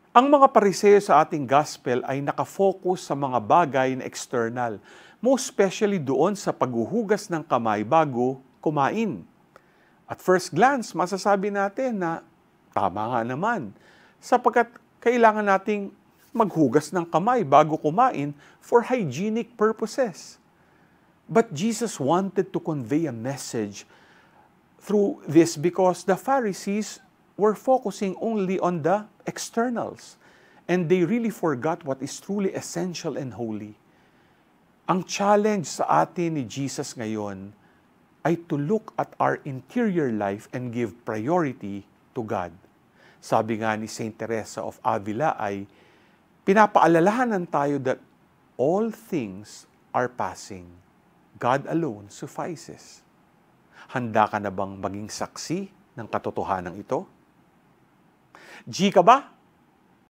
Ang mga pariseo sa ating gospel ay nakafocus sa mga bagay na external, most especially doon sa paghuhugas ng kamay bago kumain. At first glance, masasabi natin na tama nga naman, sapagkat kailangan nating maghugas ng kamay bago kumain for hygienic purposes. But Jesus wanted to convey a message through this because the Pharisees were focusing only on the externals and they really forgot what is truly essential and holy. Ang challenge sa atin ni Jesus ngayon ay to look at our interior life and give priority to God. Sabi nga ni Saint Teresa of Avila ay pinapaalalahanan tayo that all things are passing. God alone suffices. Handa ka na bang maging saksi ng katotohanan ito? G ka ba?